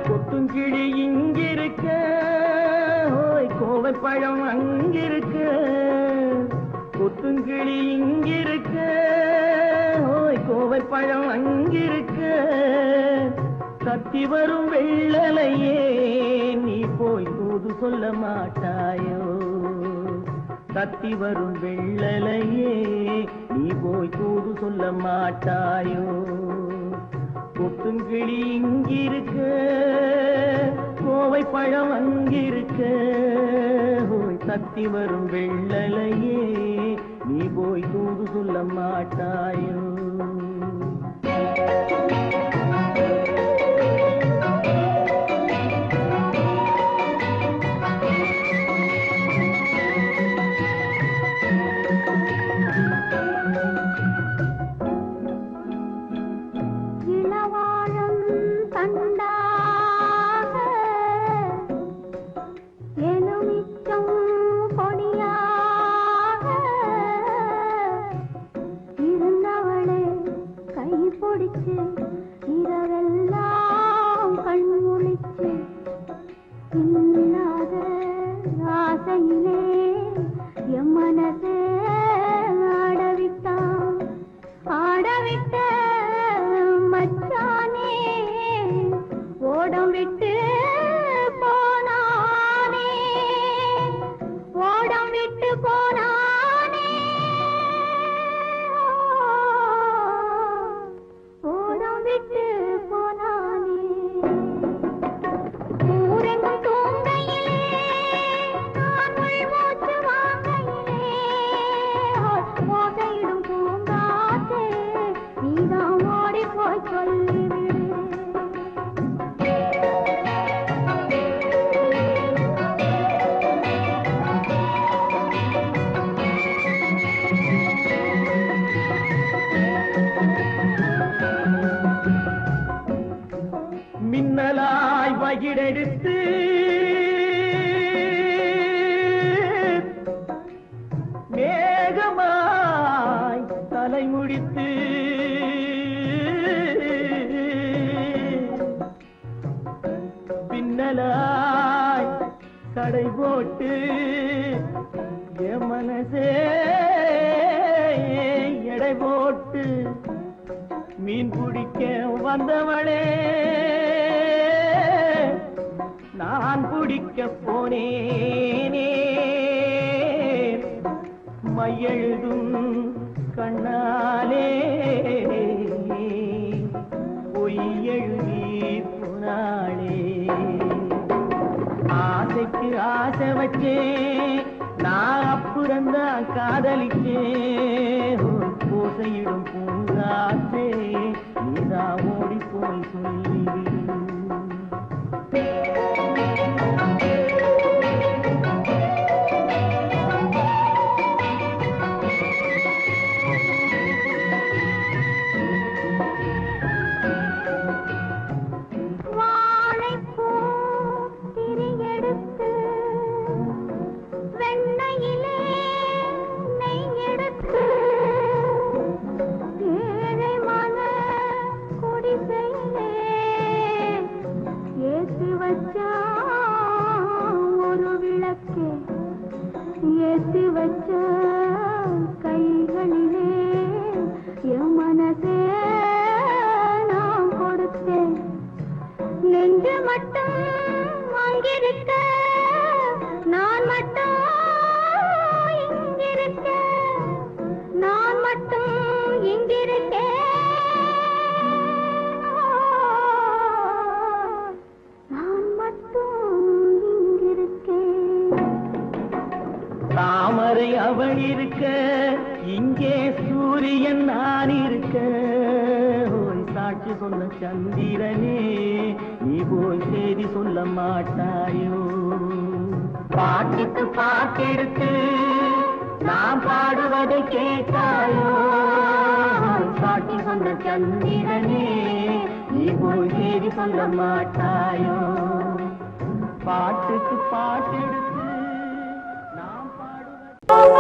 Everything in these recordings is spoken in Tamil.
கொத்துங்கிளி இங்கிருக்க, கோவைப்பழம் அங்கிருக்க. கொத்துங்கிளி இங்கிருக்க, கோவைப்பழம் அங்கிருக்க. கத்தி வரும் வெள்ளலையே நீ போய் தூது சொல்ல மாட்டாயோ? கத்தி வரும் வெள்ளலையே நீ போய் தூது சொல்ல மாட்டாயோ? கொத்துங்கிளி இங்கிருக்க, கோவைப்பழம் அங்கிருக்க. கத்தி வரும் வெள்ளலையே நீ போய் தூது சொல்ல மாட்டாயோ? இரவெல்லாம் கண்முழிச்சு இல்லாத ஆசையிலே என் மனசே ஆடவிட்ட மச்சானே ஓடம் விட்டு போனானே, ஓடம் விட்டு போனானே. மின்னலாய் வகிடெடுத்து மேகமாய் தலைமுடித்து பின்னலாய் கடை போட்டு என் மனசே எடை போட்டு மீன் பிடிக்க வந்தவளே நான் பிடிக்க போனேனே. மையெழுதும் கண்ணாலே பொய் எழுதி போனாளே. ஆசைக்கு ஆசை வச்சே நான் அப்புறந்தான் காதலிச்சே. பூசையிடும் பூங்காற்றே நீதான் ஓடி போய் சொல்லிவிடு. இங்கிருக்க நான் மட்டும் இங்கிருக்க நான் மட்டும் இங்கிருக்கேன் நான் மட்டும் இங்கிருக்கேன் தாமரை அவள் இருக்க இங்கே சூரியன் நான் இருக்க ஓய் சாட்சி சொன்ன சந்திரனே நீ போய் செய்தி சொல்ல மாட்டாயோ பாட்டுக்கு பாட்டெடுத்து நான் பாடுவதை கேட்டாயோ சாட்சி சொன்ன சந்திரனே நீ போய் செய்தி சொல்ல மாட்டாயோ பாட்டுக்கு பாட்டெடுத்து நான் பாடுவதை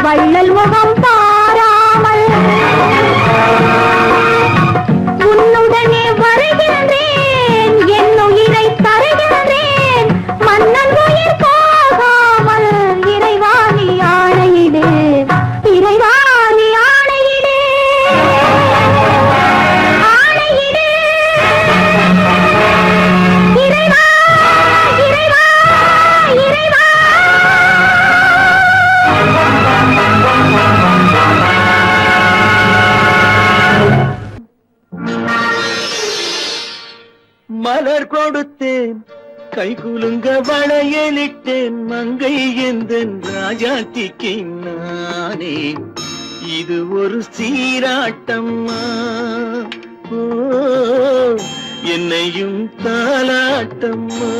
வள்ளல் முகம் பாராமல் மலர் கொடுத்தேன் கை குலுங்க வளையலிட்டேன் மங்கை எந்தன் ராஜாத்திக்கு நானே இது ஒரு சீராட்டம்மா ஓ என்னையும் தாலாட்டம்மா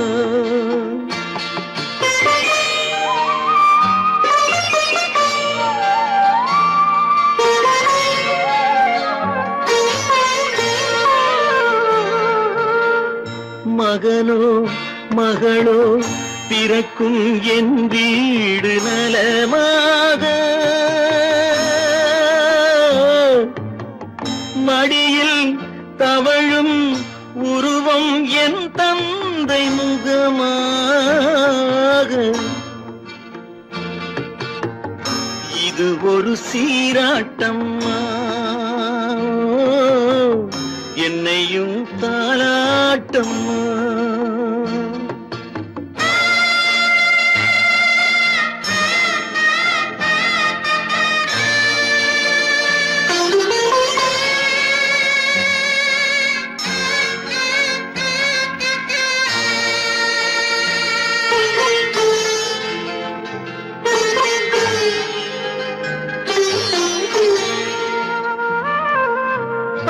மகனோ மகளோ பிறக்கும் என் வீடு நலமாக மடியில் தவழும் உருவம் என் தந்தை முகமாக இது ஒரு சீராட்டம்மா என்னையும் தாலாட்டம்மா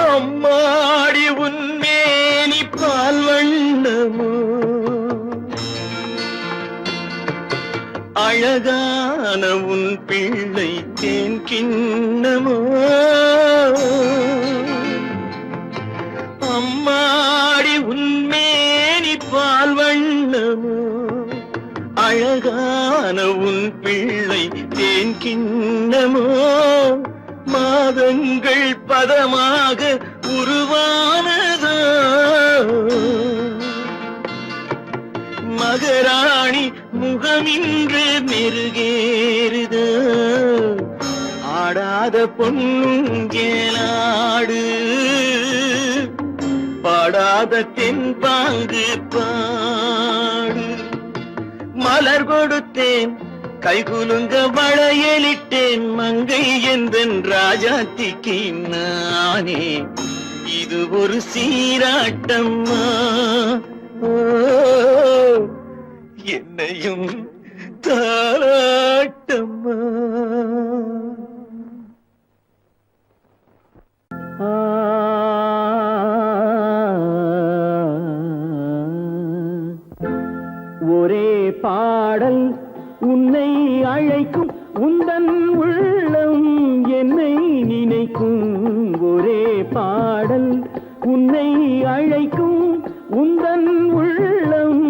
அம்மாடி உன்மேனி பால் வண்ணமோ அழகான உன் பிள்ளை தேன் கிண்ணமோ அம்மாடி உன்மேனி பால் வண்ணமோ அழகான உன் பிள்ளை தேன் கிண்ணமோ மாதங்கள் பதமாக உருவானதோ மகராணி முகமின்று மெருகேறுதோ ஆடாத பொன்னுங்கேலாடு பாடாத தென்பாங்கு பாடு மலர் கொடுத்தேன் கைகுலுங்க வளையலிட்டேன் மங்கை எந்தன் ராஜாத்திக்கு நானே இது ஒரு சீராட்டம்மா ஓ என்னையும் தாராட்டம்மா ஒரே பாடல் உன்னை அழைக்கும் உந்தன் உள்ளம் என்னை நினைக்கும் ஒரே பாடல் உன்னை அழைக்கும் உந்தன் உள்ளம்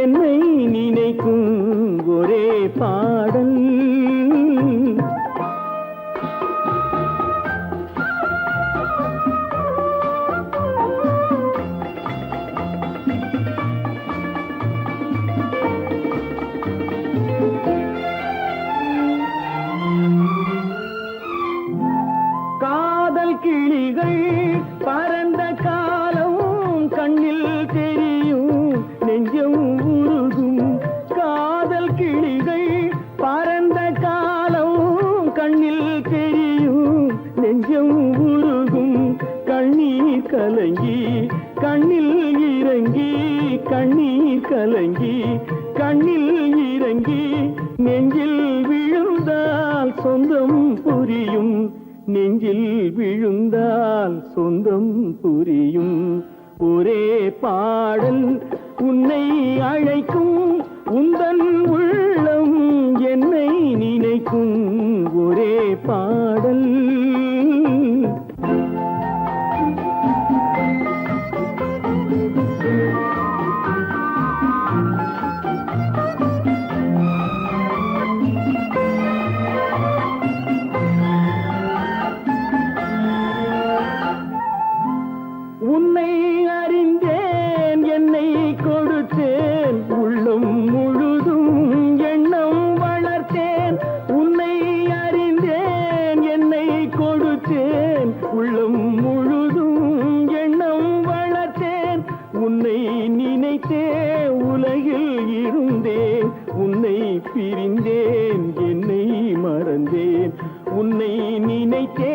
என்னை நினைக்கும் ஒரே பாடல் கிளிகள் பறந்த காலம் கண்ணில் தெரியும் நெஞ்சம் உருகும் காதல் கிளிகள் பறந்த காலம் கண்ணில் தெரியும் நெஞ்சம் உருகும் கண்ணீர் கலங்கி கண்ணில் இறங்கி கண்ணீர் கலங்கி கண்ணில் இறங்கி நெஞ்சில் விழுந்தால் சொந்தம் புரியும் நெஞ்சில் விழுந்தால் சொந்தம் புரியும் ஒரே பாடல் உன்னை அழைக்கும் உந்தன் உள்ளம் என்னை நினைக்கும் ஒரே பாடல் உன்னை அறிந்தேன் என்னை கொடுத்தேன் உள்ளம் முழுதும் எண்ணம் வளர்த்தேன் உன்னை அறிந்தேன் என்னை கொடுத்தேன் உள்ளம் முழுதும் எண்ணம் வளர்த்தேன் உன்னை நினைத்தே உலகில் இருந்தேன் உன்னை பிரிந்தேன் என்னை மறந்தேன் உன்னை நினைத்தே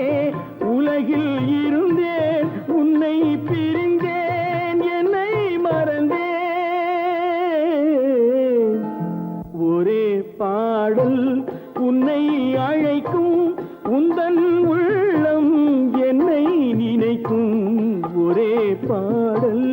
உலகில் இருந்தேன் உன்னை பிரிந்தேன் என்னை மறந்தேன் பாடல்.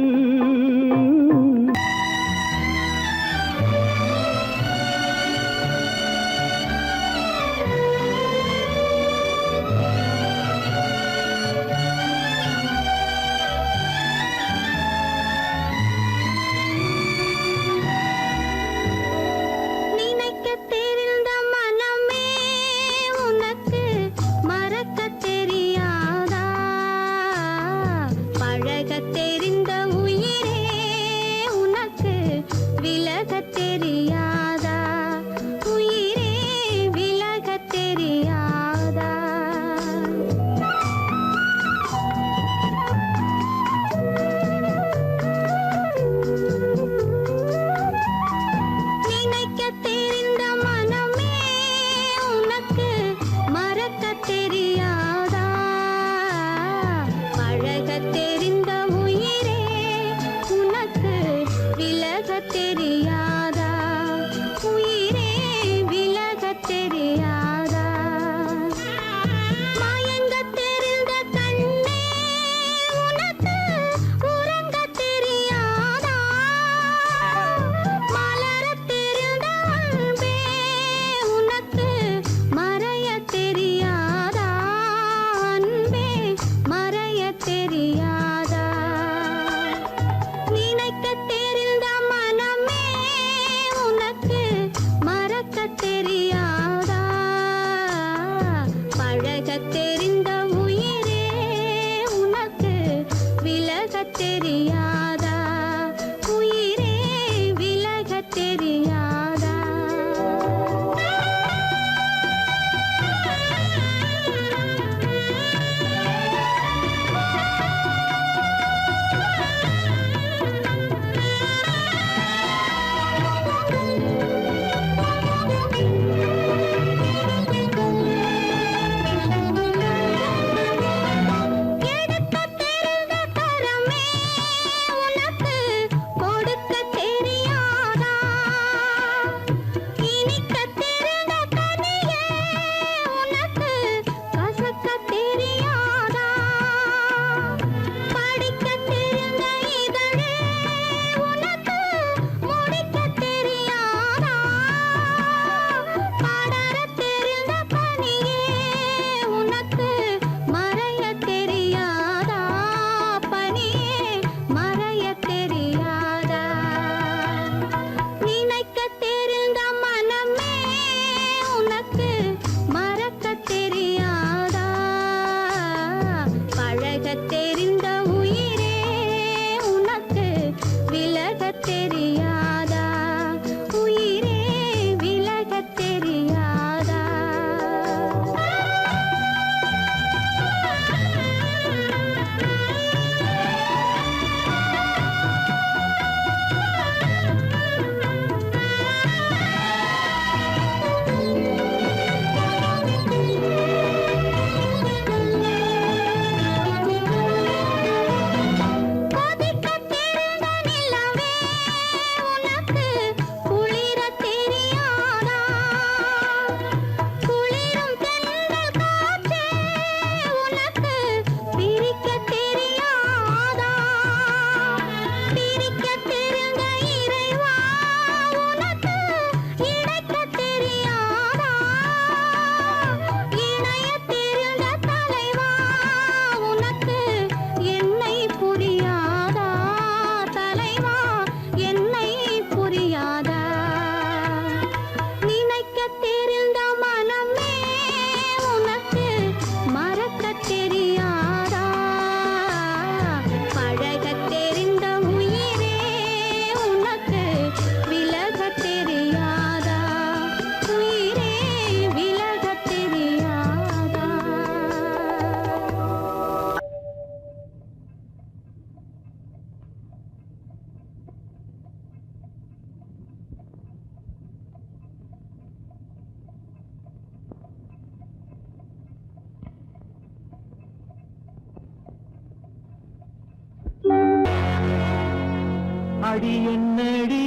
அடி என்னடி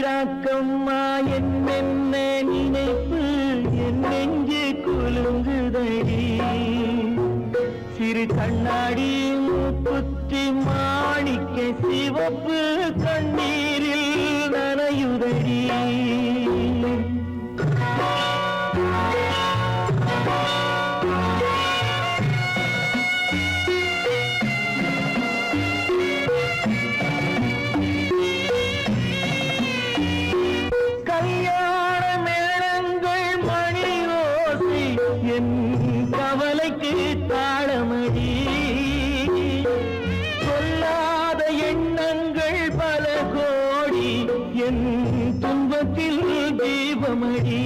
ராக்கம்மா என்னென்ன நினைப்பு என் நெஞ்சு குலுங்குதடி சிறு கண்ணாடி மூக்குத்தி மாணிக்க சிவப்பு கண்ணீரில் நனையுதடி. கல்யாண மேளங்கள் மணியோசை என் கவலைக்கு தாளமடி. சொல்லாத எண்ணங்கள் பல கோடி என் துன்பத்தில் தீபமடி.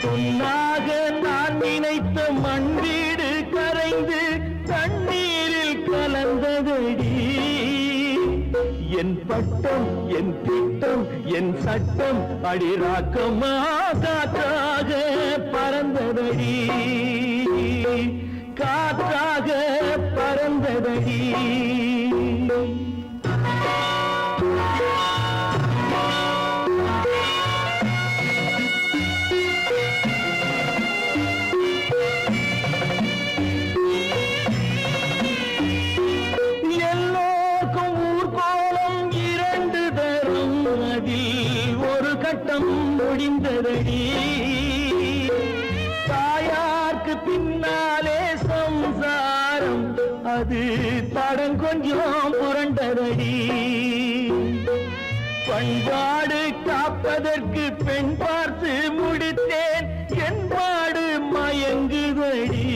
பொன்னாக நான் நினைத்த மண் வீடு கரைந்து தண்ணீரில் கலந்ததடி. என் பட்டம் என் திட்டம் என் சட்டம் அடிராக்கமா காற்றாக பறந்ததடி. காற்றாக பறந்ததடி. எல்லோருக்கும் ஊர்கோலம் இரண்டு தரும், அதில் ஒரு கட்டம் முடிந்ததடி. தாயார்க்கு பின்னாலே சம்சாரம், அது தடம் கொஞ்சம் புரண்டதடி. பண்பாடு காப்பதற்கு பெண் பார்த்து முடித்தேன், என் பாடு மயங்குதடி.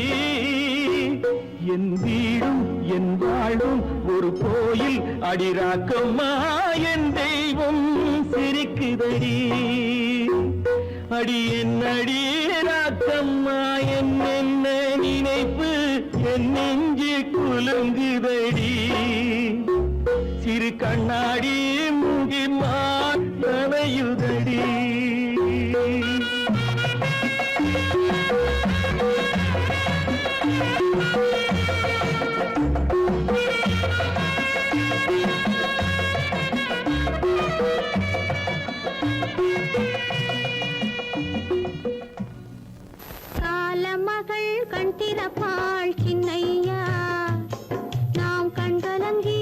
என் வீடும் என் வாழும் ஒரு கோயில் அடிராக்கம்மா, என் தெய்வம் சிரிக்குதடி. அடி என் அடிராக்கம்மா, என் என்ன நினைப்பு என் நெஞ்சு குலுங்குதடி. சிறு கண்ணாடி மூங்கி மானையுதடி. காலமகள் கண் திறப்பாள் சின்னையா, நாம் கண்கலங்கி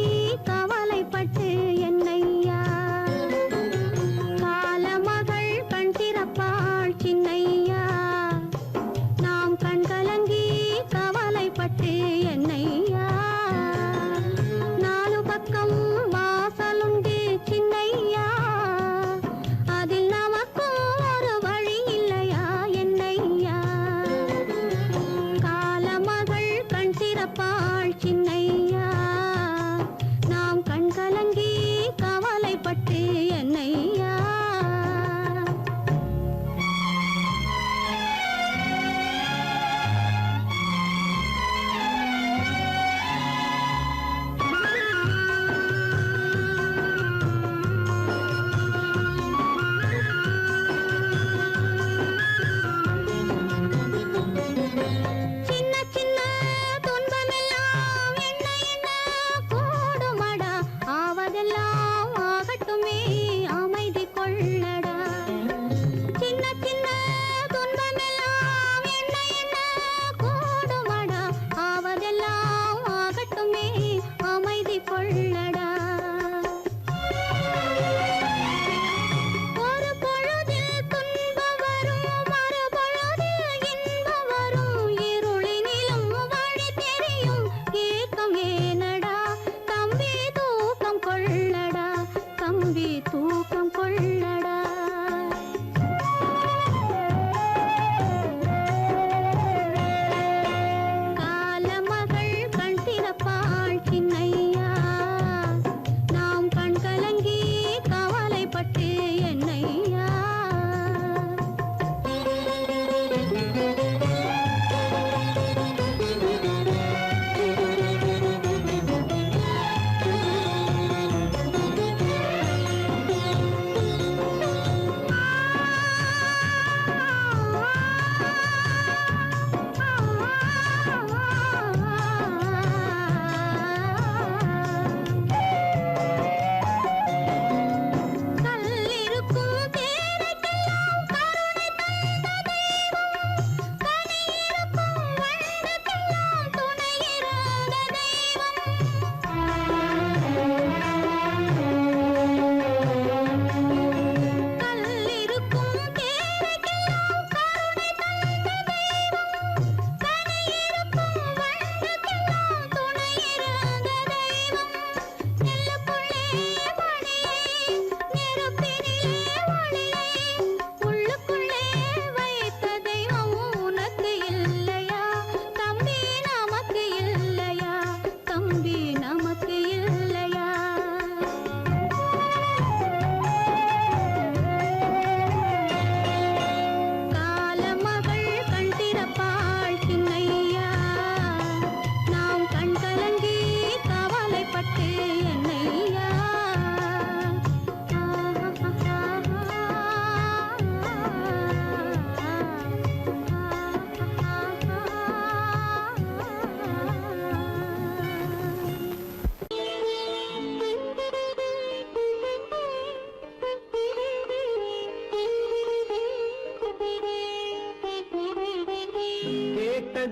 கவலைப்பட்டு என்னை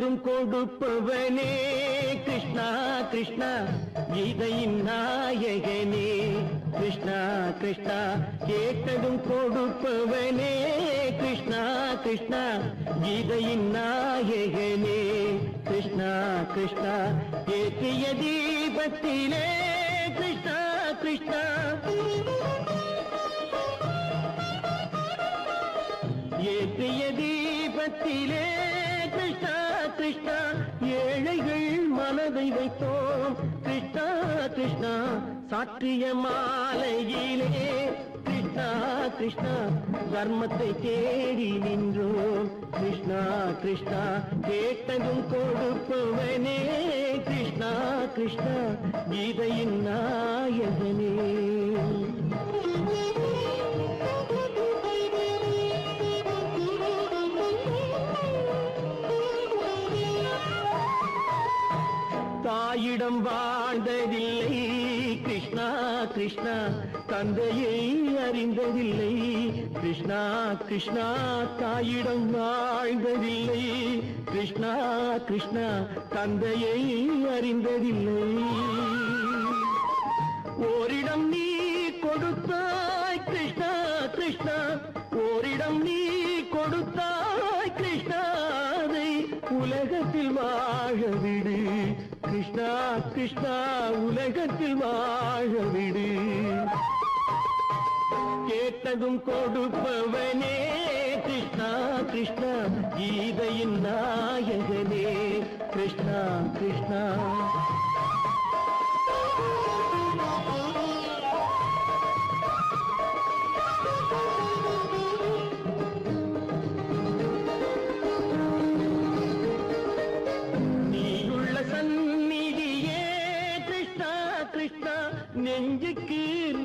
கேட்டதும் கொடுப்பவனே கிருஷ்ணா கிருஷ்ணா கீதையின் நாயகனே கிருஷ்ணா கிருஷ்ணா கேட்டதும் கொடுப்பவனே கிருஷ்ணா கிருஷ்ணா கீதையின் நாயகனே கிருஷ்ணா கிருஷ்ணா ஏற்றிய தீபத்திலே கிருஷ்ணா கிருஷ்ணா ஏற்றிய தீபத்திலே கிருஷ்ணா கிருஷ்ணா ஏழைகள் மனதை வைத்தோம் கிருஷ்ணா கிருஷ்ணா சாற்றிய மாலையிலே கிருஷ்ணா கிருஷ்ணா தர்மத்தை தேடி நின்றோம் கிருஷ்ணா கிருஷ்ணா கேட்டதும் கொடுப்பவனே கிருஷ்ணா கிருஷ்ணா கீதையின் நாயகனே தாயிடம் வாழ்ந்ததில்லை கிருஷ்ணா கிருஷ்ணா தந்தையை அறிந்ததில்லை கிருஷ்ணா கிருஷ்ணா தாயிடம் வாழ்ந்ததில்லை கிருஷ்ணா கிருஷ்ணா தந்தையை அறிந்ததில்லை ஓரிடம் நீ கொடுத்தாய் கிருஷ்ணா கிருஷ்ணா ஓரிடம் நீ கொடுத்தாய் கிருஷ்ணா அதை உலகத்தில் வாழ விடு கிருஷ்ணா கிருஷ்ணா உலகத்தில் வாழ விடு கேட்டதும் கொடுப்பவனே கிருஷ்ணா கிருஷ்ணா கீதையின் நாயகனே கிருஷ்ணா கிருஷ்ணா நெஞ்சுக்கு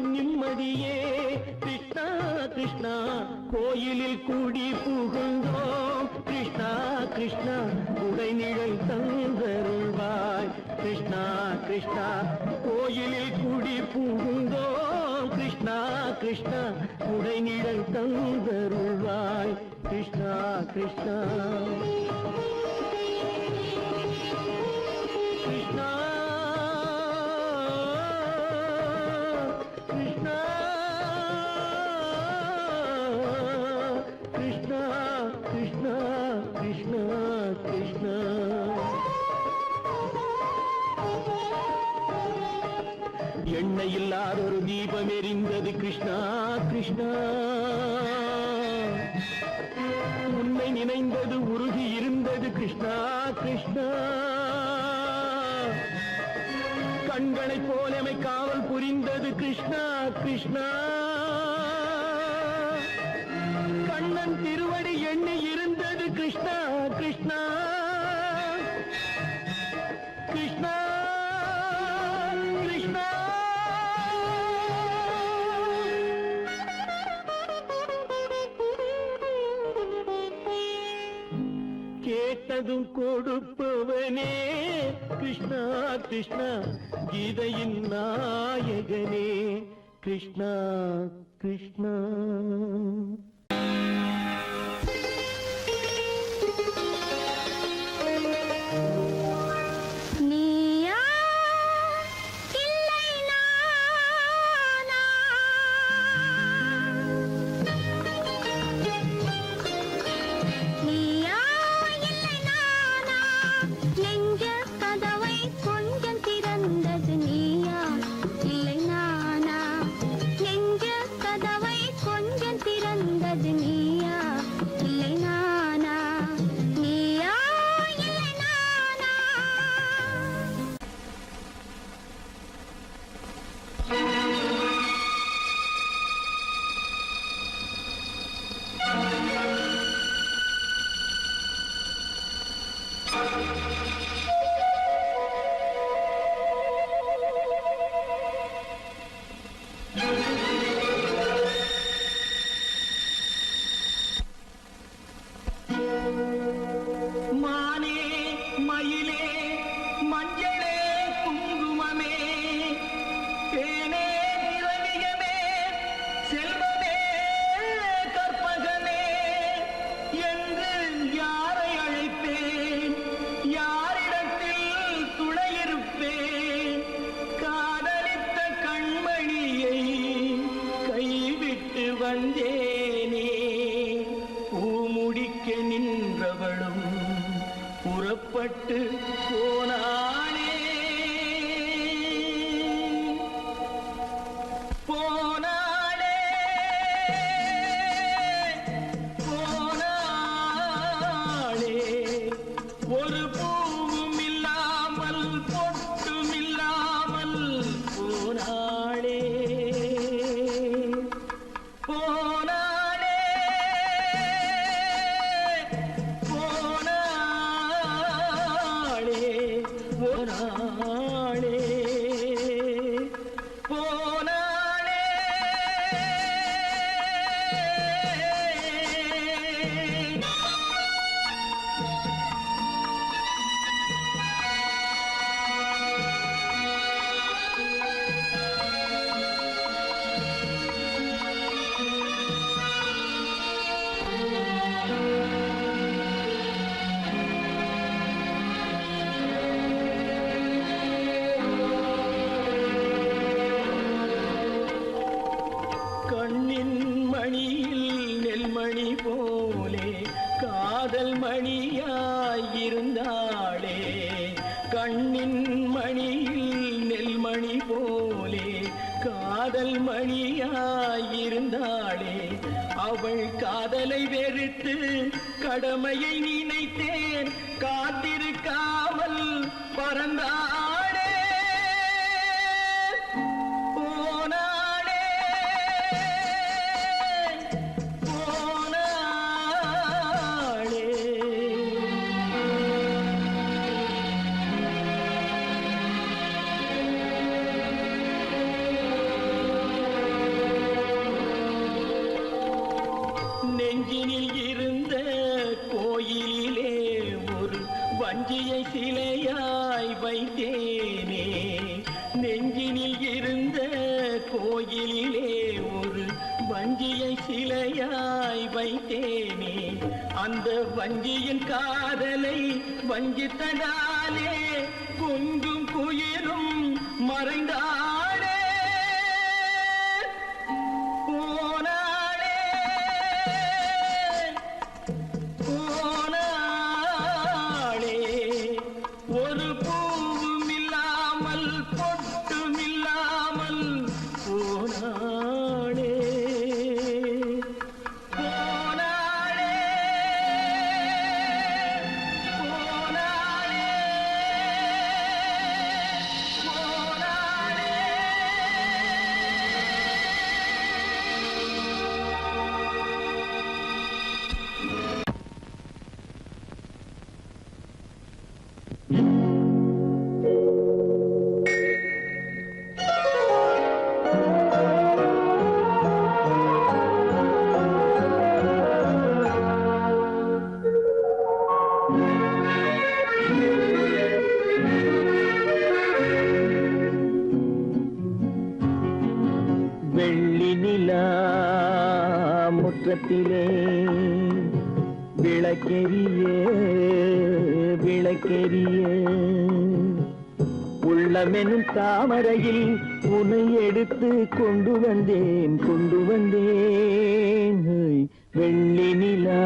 நிம்மதியே கிருஷ்ணா கிருஷ்ணா கோயிலில் கூடி புகுந்தோம் கிருஷ்ணா கிருஷ்ணா உடைநிழல் தந்தருள்வாய் கிருஷ்ணா கிருஷ்ணா கோயிலில் கூடி புகுந்தோம் கிருஷ்ணா கிருஷ்ணா உடைநிழல் தந்தருள்வாய் கிருஷ்ணா கிருஷ்ணா கிருஷ்ணா கிருஷ்ணா கிருஷ்ணா எண்ணெய் இல்லாத ஒரு தீபம் எரிந்தது கிருஷ்ணா கிருஷ்ணா உன்னை நினைந்தது உருகி இருந்தது கிருஷ்ணா கிருஷ்ணா கண்களைப் போலமை காவல் புரிந்தது கிருஷ்ணா கிருஷ்ணா கண்ணன் திருவடி எண்ணி இருந்தது கிருஷ்ணா கிருஷ்ணா கிருஷ்ணா கிருஷ்ணா கேட்டதும் கொடுப்பவனே கிருஷ்ணா கிருஷ்ணா கீதையின் நாயகனே கிருஷ்ணா கிருஷ்ணா கதவை கொஞ்சம் திறந்த போனாளே போனாளே போனாளே ஒரு பூவும் இல்லாமல் பொட்டும் இல்லாமல் போனாளே போனாளே போனாளே போனாளே போனாளே கண்ணின் மணியில் நெல்மணி போலே காதல் மணியாயிருந்தாளே கண்ணின் மணியில் நெல்மணி போலே காதல் மணியாயிருந்தாளே அவள் காதலை வெறுத்து கடமையை நினைத்தேன் காத்திருக்காமல் பறந்தாளே போனாளே போனாளே நெஞ்சினில் இருந்த கோயிலிலே ஒரு வஞ்சியை சிலையாய் வைத்தேனே நெஞ்சினில் இருந்த கோயிலிலே ஒரு வஞ்சியை சிலையாய் வைத்தேனே அந்த வஞ்சியின் காதலை வஞ்சித்ததாலே கொஞ்சும் குயிலும் மறைந்தாளே போனாளே போனாளே ஒரு பூவும் இல்லாமல் பொட்டும் இல்லாமல் போனாளே போனாளே போனாளே வெள்ளி நிலா முற்றத்திலே விளக்கெரிய விளக்கெரிய உள்ளமெனும் தாமரையில் உன்னை எடுத்து கொண்டு வந்தேன் வெள்ளி நிலா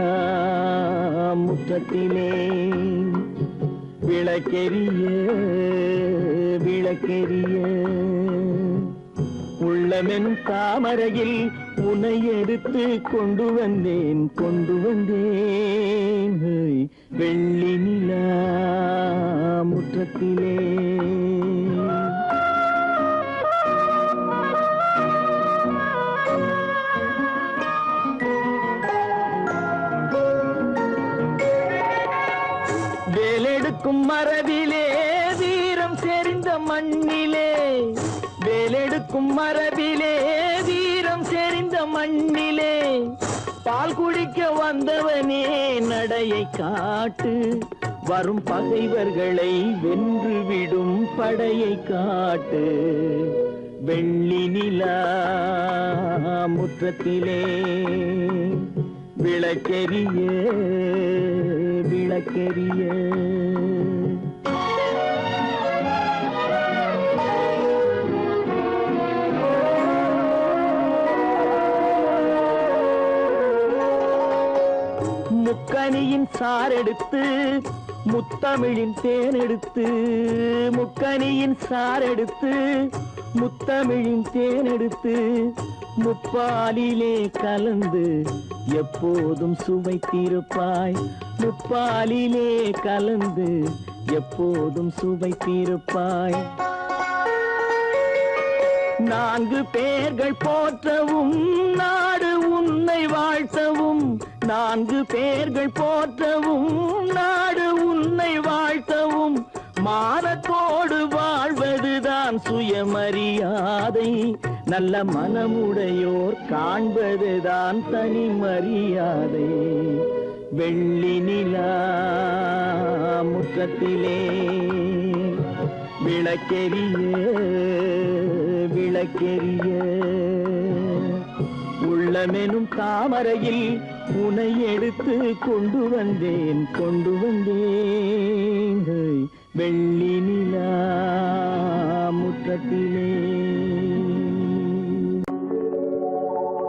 முற்றத்திலே விளக்கெரிய விளக்கெரிய உள்ளமென் தாமரையில் உன்னை எடுத்து கொண்டு வந்தேன் வெள்ளி நிலா முற்றத்திலே வேலெடுக்கும் மரபிலே வீரம் செறிந்த மண்ணிலே வேலெடுக்கும் மரபிலே வீரம் செறிந்த மண்ணிலே பால் குடிக்க வந்தவனே நடையை காட்டு வரும் பகைவர்களை வென்று விடும் படையை காட்டு வெள்ளி நிலா முற்றத்திலே விளக்கெரிய விளக்கெரிய முக்கனியின் சாரெடுத்து முத்தமிழின் தேனெடுத்து முக்கனியின் சாரெடுத்து முத்தமிழின் தேனெடுத்து முப்பாலிலே கலந்து எப்போதும் சுவைத்திருப்பாய் முப்பாலிலே கலந்து எப்போதும் சுவைத்திருப்பாய் நான்கு பேர்கள் போற்றவும் நாடு உன்னை வாழ்த்தவும் நான்கு பேர்கள் போற்றவும் நாடு உன்னை வாழ்த்தவும் மானத்தோடு வாழ்வதுதான் சுயமரியாதை நல்ல மனமுடையோர் காண்பதுதான் தனி மரியாதை வெள்ளி நிலா முற்றத்திலே விளக்கெரிய விளக்கெரிய உள்ளமெனும் தாமரையில் உனை எடுத்து கொண்டு வந்தேன் வெள்ளி நிலா